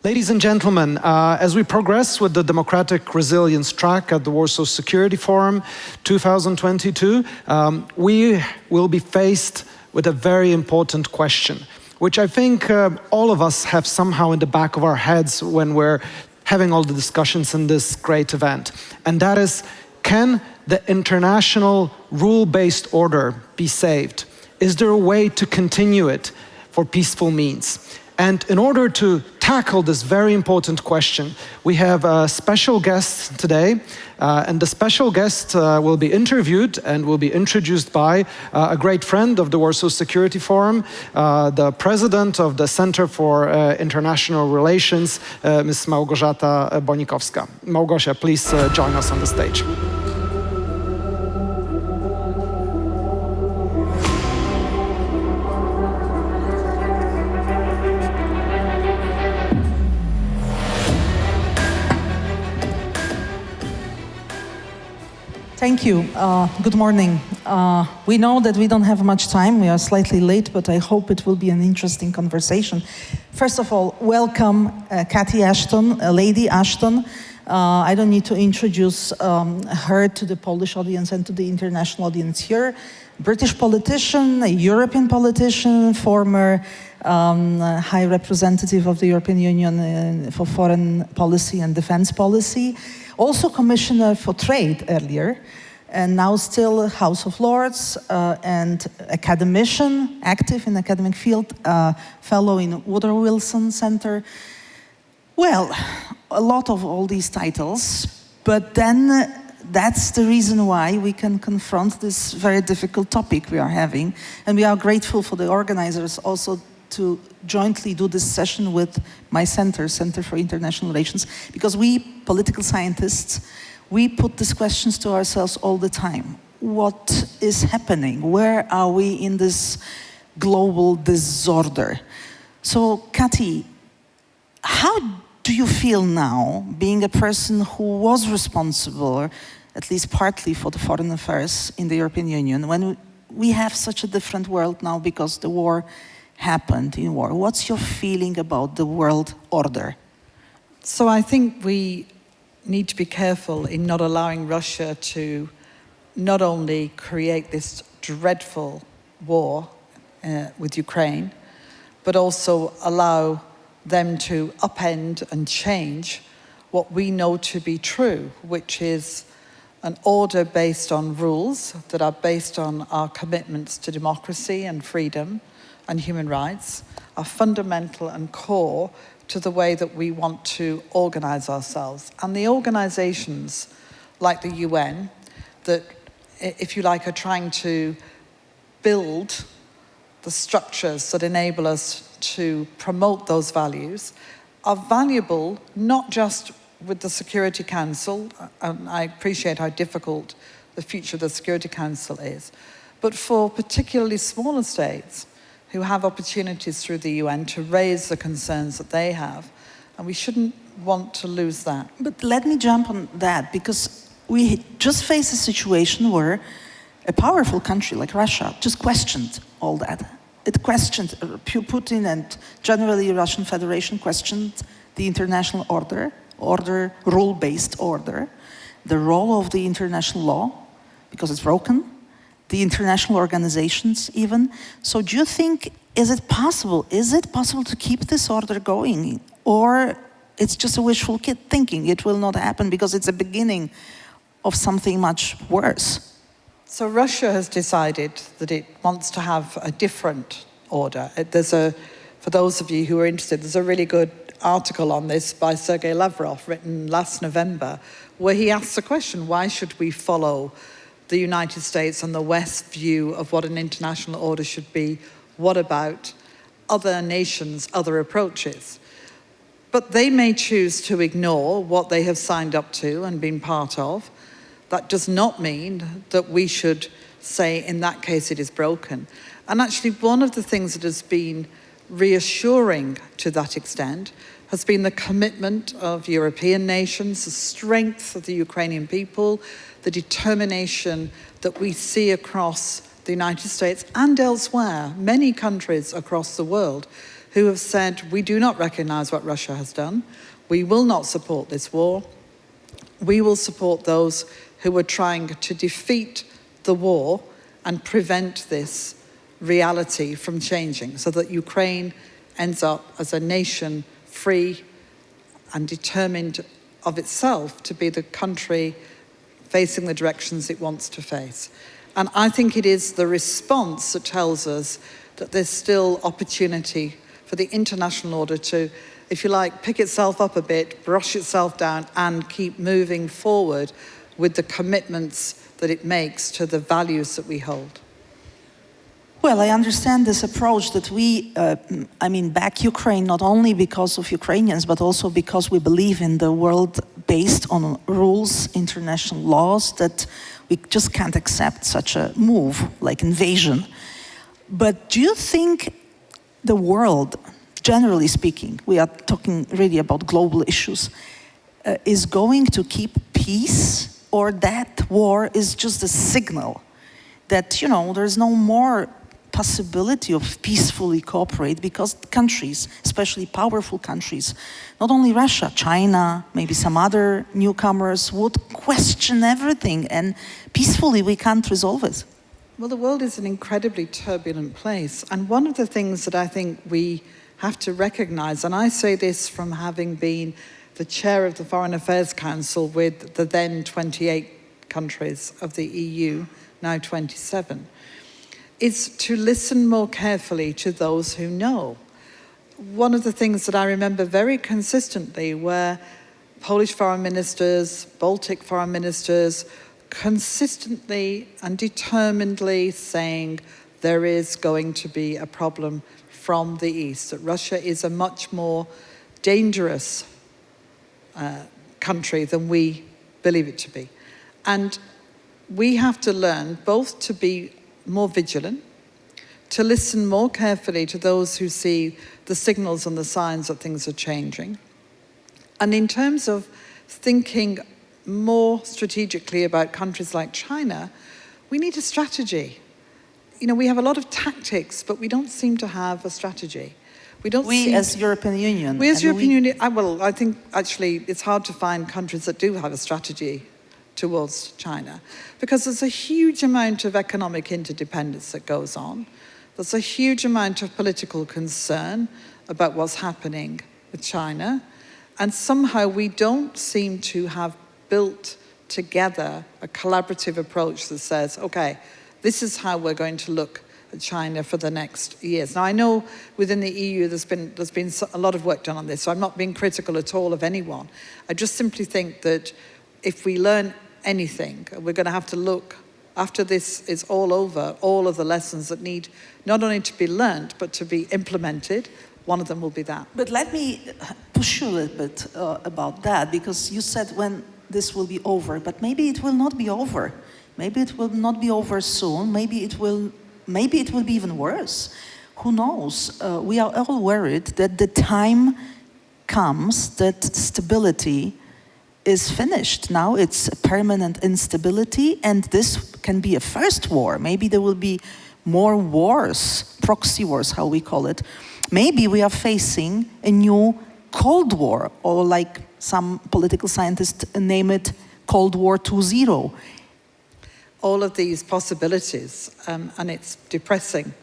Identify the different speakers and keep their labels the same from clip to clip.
Speaker 1: Ladies and gentlemen, as we progress with the democratic resilience track at the Warsaw Security Forum 2022, we will be faced with a very important question, which I think all of us have somehow in the back of our heads when we're having all the discussions in this great event. And that is, can the international rule-based order be saved? Is there a way to continue it for peaceful means? And in order to tackle this very important question, we have a special guest today, and the special guest will be interviewed and will be introduced by a great friend of the Warsaw Security Forum, the president of the Center for International Relations, Ms. Małgorzata Bonikowska. Małgosia, please join us on the stage.
Speaker 2: Thank you. Good morning. We know that we don't have much time. We are slightly late, but I hope it will be an interesting conversation. First of all, welcome Cathy Ashton, Lady Ashton. I don't need to introduce her to the Polish audience and to the international audience here. British politician, a European politician, former High Representative of the European Union for Foreign Policy and Defense Policy, also Commissioner for Trade earlier, and now still House of Lords and academician, active in academic field, fellow in Woodrow Wilson Center. Well, a lot of all these titles, but then that's the reason why we can confront this very difficult topic we are having, and we are grateful for the organizers also to jointly do this session with my center, Center for International Relations, because we political scientists, we put these questions to ourselves all the time. What is happening? Where are we in this global disorder? So, Cathy, how do you feel now, being a person who was responsible, at least partly, for the foreign affairs in the European Union, when we have such a different world now because the war happened in war? What's your feeling about the world order?
Speaker 3: So I think we need to be careful in not allowing Russia to not only create this dreadful war with Ukraine, but also allow them to upend and change what we know to be true, which is an order based on rules that are based on our commitments to democracy and freedom and human rights, are fundamental and core to the way that we want to organize ourselves. And the organizations like the UN that, if you like, are trying to build the structures that enable us to promote those values are valuable not just with the Security Council, and I appreciate how difficult the future of the Security Council is, but for particularly smaller states who have opportunities through the UN to raise the concerns that they have, and we shouldn't want to lose that.
Speaker 2: But let me jump on that, because we just face a situation where a powerful country like Russia just questioned all that. It questioned, Putin and generally the Russian Federation questioned the international order, rule-based order, the role of the international law, because it's broken, the international organizations even. So do you think, is it possible to keep this order going? Or it's just a wishful thinking, it will not happen because it's a beginning of something much worse?
Speaker 3: So Russia has decided that it wants to have a different order. For those of you who are interested, there's a really good article on this by Sergei Lavrov written last November, where he asks the question, why should we follow the United States and the West view of what an international order should be? What about other nations, other approaches? But they may choose to ignore what they have signed up to and been part of. That does not mean that we should say, in that case, it is broken. And actually, one of the things that has been reassuring to that extent has been the commitment of European nations, the strength of the Ukrainian people, the determination that we see across the United States and elsewhere, many countries across the world who have said, we do not recognize what Russia has done. We will not support this war. We will support those who are trying to defeat the war and prevent this reality from changing so that Ukraine ends up as a nation free and determined of itself to be the country facing the directions it wants to face. And I think it is the response that tells us that there's still opportunity for the international order to, if you like, pick itself up a bit, brush itself down, and keep moving forward with the commitments that it makes to the values that we hold.
Speaker 2: Well, I understand this approach that we, back Ukraine not only because of Ukrainians, but also because we believe in the world based on rules, international laws, that we just can't accept such a move, like invasion. But do you think the world, generally speaking, we are talking really about global issues, is going to keep peace, or that war is just a signal that, there's no more possibility of peacefully cooperate because countries, especially powerful countries, not only Russia, China, maybe some other newcomers, would question everything, and peacefully we can't resolve it?
Speaker 3: Well, the world is an incredibly turbulent place, and one of the things that I think we have to recognize, and I say this from having been the chair of the Foreign Affairs Council with the then 28 countries of the EU, now 27, is to listen more carefully to those who know. One of the things that I remember very consistently were Polish foreign ministers, Baltic foreign ministers, consistently and determinedly saying there is going to be a problem from the east, that Russia is a much more dangerous country than we believe it to be. And we have to learn both to be more vigilant, to listen more carefully to those who see the signals and the signs that things are changing. And in terms of thinking more strategically about countries like China, we need a strategy. We have a lot of tactics, but we don't seem to have a strategy.
Speaker 2: We as European Union.
Speaker 3: We as European Union, I think actually it's hard to find countries that do have a strategy towards China, because there's a huge amount of economic interdependence that goes on. There's a huge amount of political concern about what's happening with China, and somehow we don't seem to have built together a collaborative approach that says, okay, this is how we're going to look at China for the next years. Now, I know within the EU there's been a lot of work done on this, so I'm not being critical at all of anyone. I just simply think that if we learn anything, we're going to have to look, after this is all over, all of the lessons that need not only to be learned, but to be implemented. One of them will be that.
Speaker 2: But let me push you a little bit about that, because you said when this will be over, but maybe it will not be over. Maybe it will not be over soon. Maybe it will be even worse. Who knows? We are all worried that the time comes that stability is finished. Now it's permanent instability, and this can be a first war. Maybe there will be more wars, proxy wars, how we call it. Maybe we are facing a new Cold War, or like some political scientists name it, Cold War 2.0.
Speaker 3: All of these possibilities, and it's depressing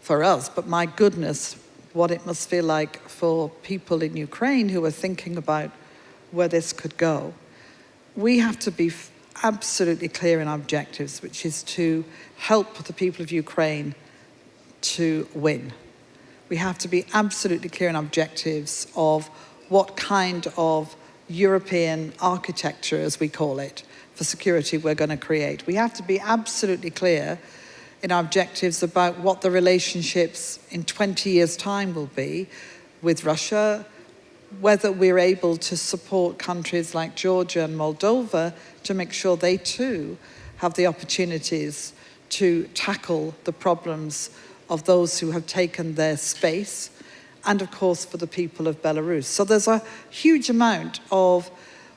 Speaker 3: for us, but my goodness, what it must feel like for people in Ukraine who are thinking about where this could go. We have to be absolutely clear in our objectives, which is to help the people of Ukraine to win. We have to be absolutely clear in our objectives of what kind of European architecture, as we call it, for security we're going to create. We have to be absolutely clear in our objectives about what the relationships in 20 years' time will be with Russia, whether we're able to support countries like Georgia and Moldova to make sure they too have the opportunities to tackle the problems of those who have taken their space, and of course for the people of Belarus. So there's a huge amount of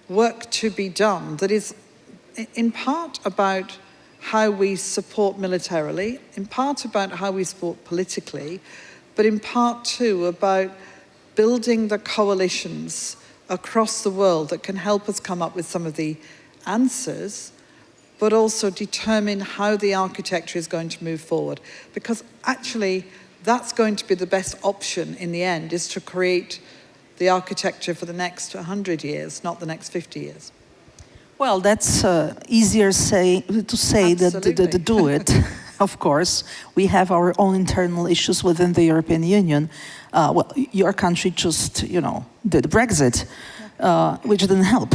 Speaker 3: work to be done that is in part about how we support militarily, in part about how we support politically, but in part too about building the coalitions across the world that can help us come up with some of the answers, but also determine how the architecture is going to move forward. Because actually, that's going to be the best option in the end, is to create the architecture for the next 100 years, not the next 50 years.
Speaker 2: Well, that's easier to say than to do it. Of course, we have our own internal issues within the European Union. Well, your country just, did Brexit, which didn't help.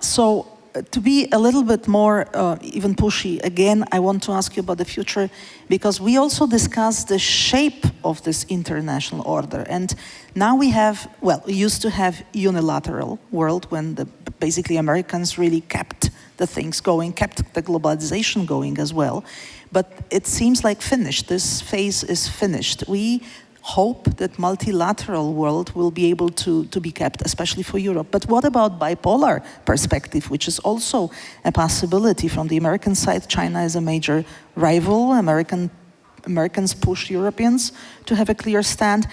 Speaker 2: So to be a little bit more even pushy, again, I want to ask you about the future, because we also discussed the shape of this international order. And now we have, well, we used to have unilateral world when basically Americans really kept the things going, kept the globalization going as well. But it seems like finished. This phase is finished. We hope that multilateral world will be able to be kept, especially for Europe. But what about bipolar perspective, which is also a possibility from the American side? China is a major rival. Americans push Europeans to have a clear stand.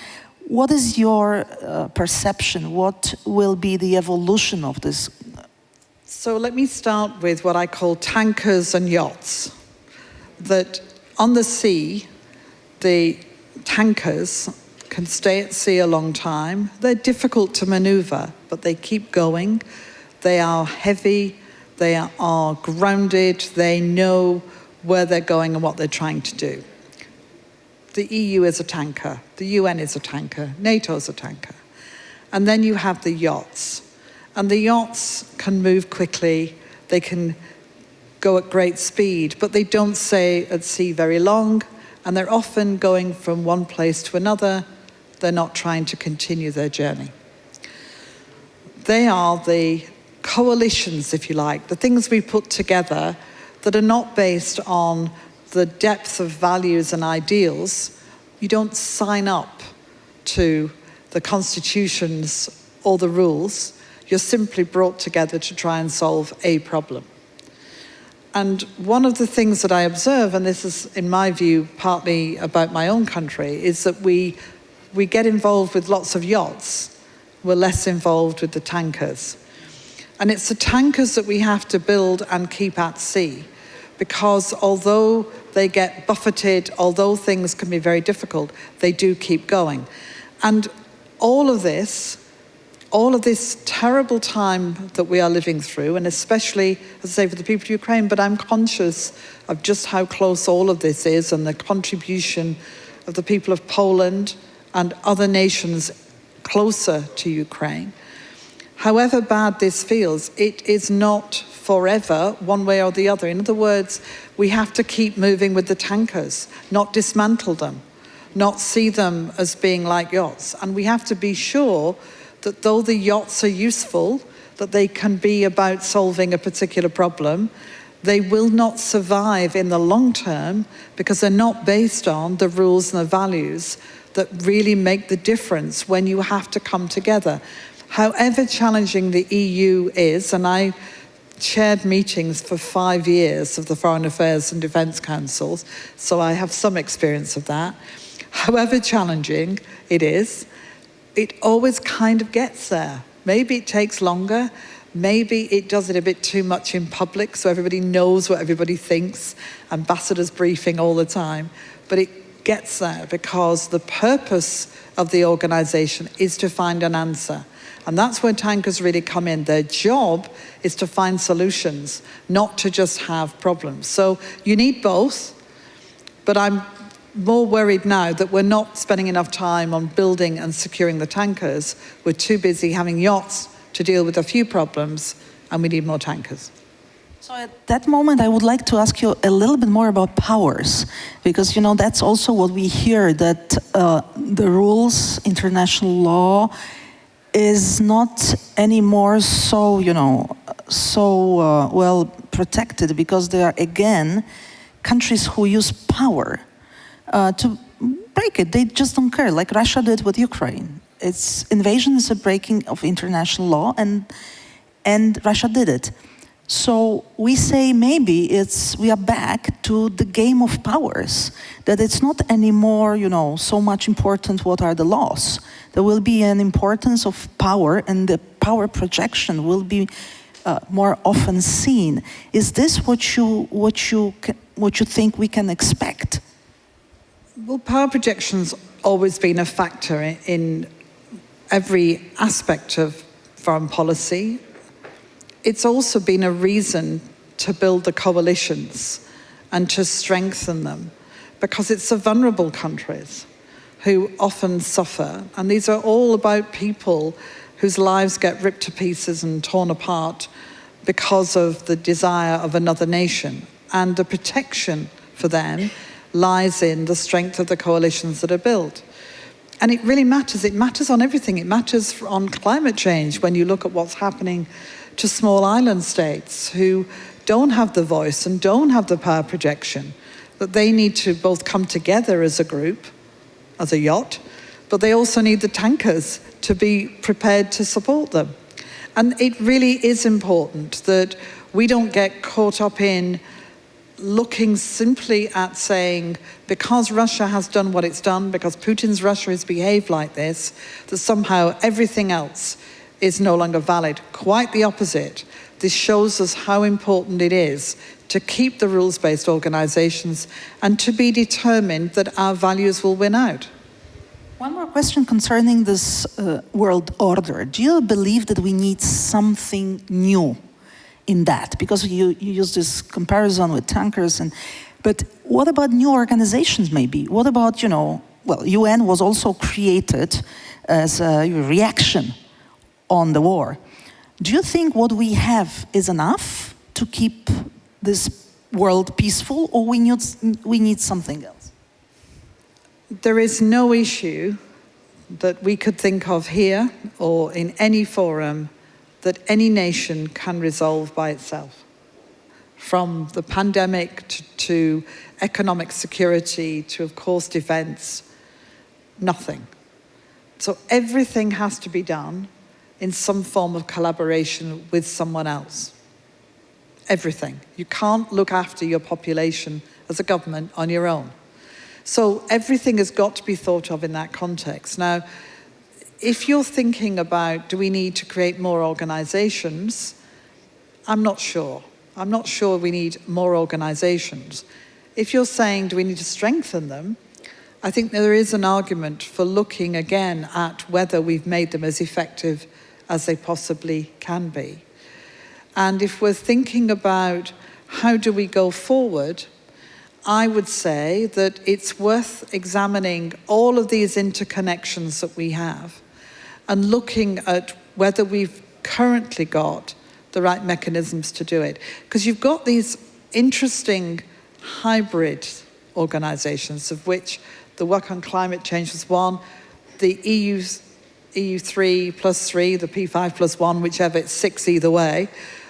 Speaker 2: What is your perception? What will be the evolution of this?
Speaker 3: So let me start with what I call tankers and yachts. That on the sea, the tankers can stay at sea a long time. They're difficult to maneuver, but they keep going. They are heavy, they are grounded, they know where they're going and what they're trying to do. The EU is a tanker, the UN is a tanker, NATO is a tanker. And then you have the yachts. And the yachts can move quickly, they can go at great speed, but they don't stay at sea very long, and they're often going from one place to another. They're not trying to continue their journey. They are the coalitions, if you like, the things we put together that are not based on the depth of values and ideals. You don't sign up to the constitutions or the rules. You're simply brought together to try and solve a problem. And one of the things that I observe, and this is, in my view, partly about my own country, is that we get involved with lots of yachts. We're less involved with the tankers. And it's the tankers that we have to build and keep at sea, because although they get buffeted, although things can be very difficult, they do keep going. And all of this terrible time that we are living through, and especially, as I say, for the people of Ukraine, but I'm conscious of just how close all of this is and the contribution of the people of Poland and other nations closer to Ukraine. However bad this feels, it is not forever, one way or the other. In other words, we have to keep moving with the tankers, not dismantle them, not see them as being like yachts. And we have to be sure that though the yachts are useful, that they can be about solving a particular problem, they will not survive in the long term because they're not based on the rules and the values that really make the difference when you have to come together. However challenging the EU is, and I chaired meetings for 5 years of the Foreign Affairs and Defence Councils, so I have some experience of that. However challenging it is, it always kind of gets there. Maybe it takes longer. Maybe it does it a bit too much in public so everybody knows what everybody thinks, ambassadors briefing all the time. But it gets there because the purpose of the organisation is to find an answer. And that's where tankers really come in. Their job is to find solutions, not to just have problems. So you need both, but I'm more worried now that we're not spending enough time on building and securing the tankers. We're too busy having yachts to deal with a few problems, and we need more tankers.
Speaker 2: So at that moment, I would like to ask you a little bit more about powers, because, that's also what we hear, that the rules, international law, is not anymore so, well protected, because there are, again, countries who use power to break it. They just don't care, like Russia did with Ukraine. Its invasion is a breaking of international law, and Russia did it. So we say maybe we are back to the game of powers, that it's not anymore, so much important what are the laws. There will be an importance of power, and the power projection will be more often seen. Is this what you think we can expect?
Speaker 3: Well, power projection's always been a factor in every aspect of foreign policy. It's also been a reason to build the coalitions and to strengthen them, because it's the vulnerable countries who often suffer. And these are all about people whose lives get ripped to pieces and torn apart because of the desire of another nation. And the protection for them lies in the strength of the coalitions that are built. And it really matters. It matters on everything. It matters on climate change when you look at what's happening to small island states who don't have the voice and don't have the power projection, that they need to both come together as a group, as a yacht, but they also need the tankers to be prepared to support them. And it really is important that we don't get caught up in looking simply at saying, because Russia has done what it's done, because Putin's Russia has behaved like this, that somehow everything else is no longer valid. Quite the opposite. This shows us how important it is to keep the rules-based organizations and to be determined that our values will win out.
Speaker 2: One more question concerning this world order. Do you believe that we need something new in that? Because you use this comparison with tankers, but what about new organizations maybe? What about, UN was also created as a reaction on the war. Do you think what we have is enough to keep this world peaceful, or we need something else?
Speaker 3: There is no issue that we could think of here or in any forum that any nation can resolve by itself. From the pandemic to economic security to, of course, defense, nothing. So everything has to be done in some form of collaboration with someone else. Everything. You can't look after your population as a government on your own. So everything has got to be thought of in that context. Now, if you're thinking about, do we need to create more organizations? I'm not sure. I'm not sure we need more organizations. If you're saying, do we need to strengthen them? I think there is an argument for looking again at whether we've made them as effective as they possibly can be. And if we're thinking about how do we go forward, I would say that it's worth examining all of these interconnections that we have and looking at whether we've currently got the right mechanisms to do it. Because you've got these interesting hybrid organizations, of which the work on climate change was one, the EU3 plus 3, the P5 plus 1, whichever, it's 6 either way,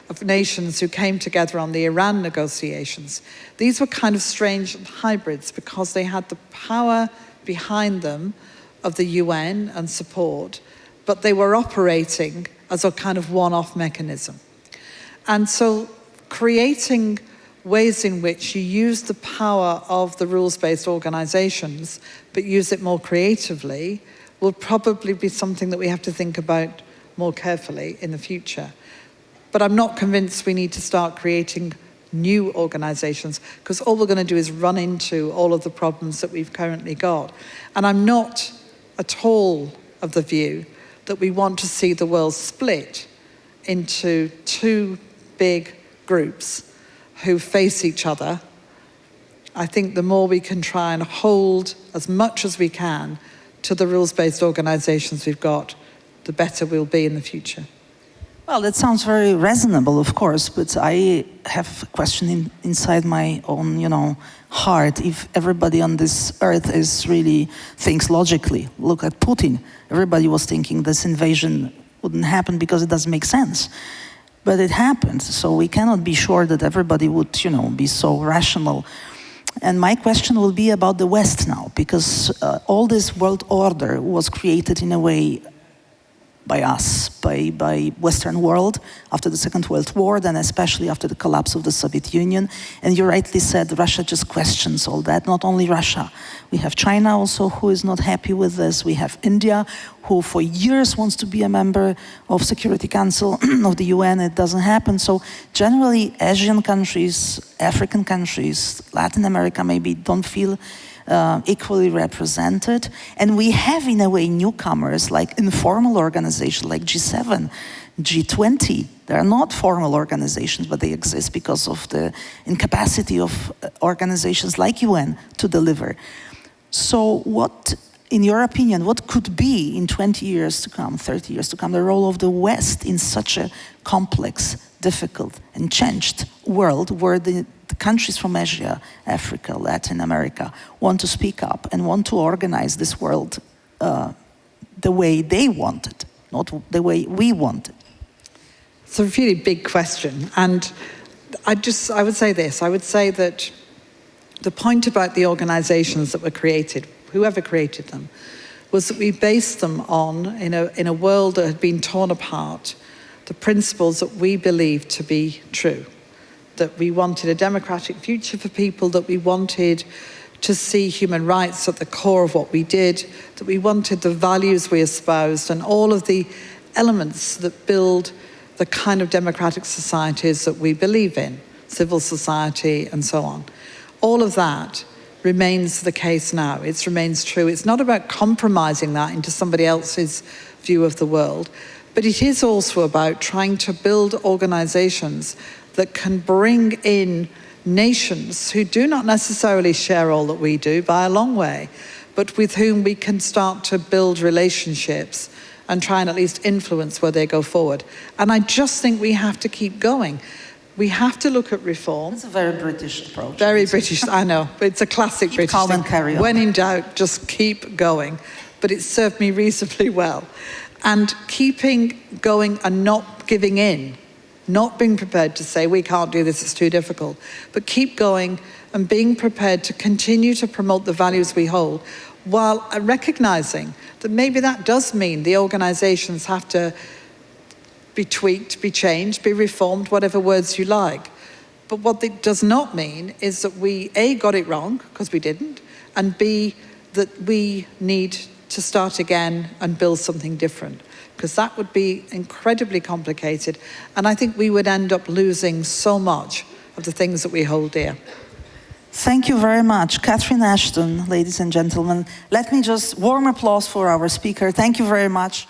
Speaker 3: of nations who came together on the Iran negotiations. These were kind of strange hybrids because they had the power behind them of the UN and support, but they were operating as a kind of one-off mechanism. And so creating ways in which you use the power of the rules-based organizations, but use it more creatively, will probably be something that we have to think about more carefully in the future. But I'm not convinced we need to start creating new organizations, because all we're going to do is run into all of the problems that we've currently got. And I'm not at all of the view that we want to see the world split into two big groups who face each other. I think the more we can try and hold as much as we can to the rules-based organizations we've got, the better we'll be in the future.
Speaker 2: Well, that sounds very reasonable, of course, but I have a question inside my own, heart. If everybody on this earth thinks logically, look at Putin. Everybody was thinking this invasion wouldn't happen because it doesn't make sense. But it happened, so we cannot be sure that everybody would, be so rational. And my question will be about the West now, because all this world order was created in a way by us, by Western world after the Second World War, then especially after the collapse of the Soviet Union. And you rightly said Russia just questions all that. Not only Russia, we have China also who is not happy with this. We have India who for years wants to be a member of Security Council of the UN. It doesn't happen. So generally Asian countries, African countries, Latin America maybe don't feel equally represented. And we have, in a way, newcomers like informal organizations like G7, G20. They are not formal organizations, but they exist because of the incapacity of organizations like UN to deliver. So what, in your opinion, what could be in 20 years to come, 30 years to come, the role of the West in such a complex, difficult, and changed world where the countries from Asia, Africa, Latin America want to speak up and want to organize this world the way they want it, not the way we want it?
Speaker 3: It's a really big question. And I would say this. I would say that the point about the organizations that were created, whoever created them, was that we based them on, in a world that had been torn apart, the principles that we believed to be true. That we wanted a democratic future for people, that we wanted to see human rights at the core of what we did, that we wanted the values we espoused and all of the elements that build the kind of democratic societies that we believe in, civil society and so on. All of that remains the case now. It remains true. It's not about compromising that into somebody else's view of the world, but it is also about trying to build organizations that can bring in nations who do not necessarily share all that we do by a long way, but with whom we can start to build relationships and try and at least influence where they go forward. And I just think we have to keep going. We have to look at reform.
Speaker 2: It's a very British approach.
Speaker 3: Very British, I know. But it's a classic British
Speaker 2: calm
Speaker 3: thing.
Speaker 2: And carry on.
Speaker 3: When in doubt, just keep going. But it served me reasonably well. And keeping going and not giving in, not being prepared to say, we can't do this, it's too difficult, but keep going and being prepared to continue to promote the values we hold, while recognizing that maybe that does mean the organizations have to be tweaked, be changed, be reformed, whatever words you like. But what it does not mean is that we, A, got it wrong, because we didn't, and B, that we need to start again and build something different, because that would be incredibly complicated, and I think we would end up losing so much of the things that we hold dear.
Speaker 2: Thank you very much. Catherine Ashton, ladies and gentlemen. Let me just warm applause for our speaker. Thank you very much.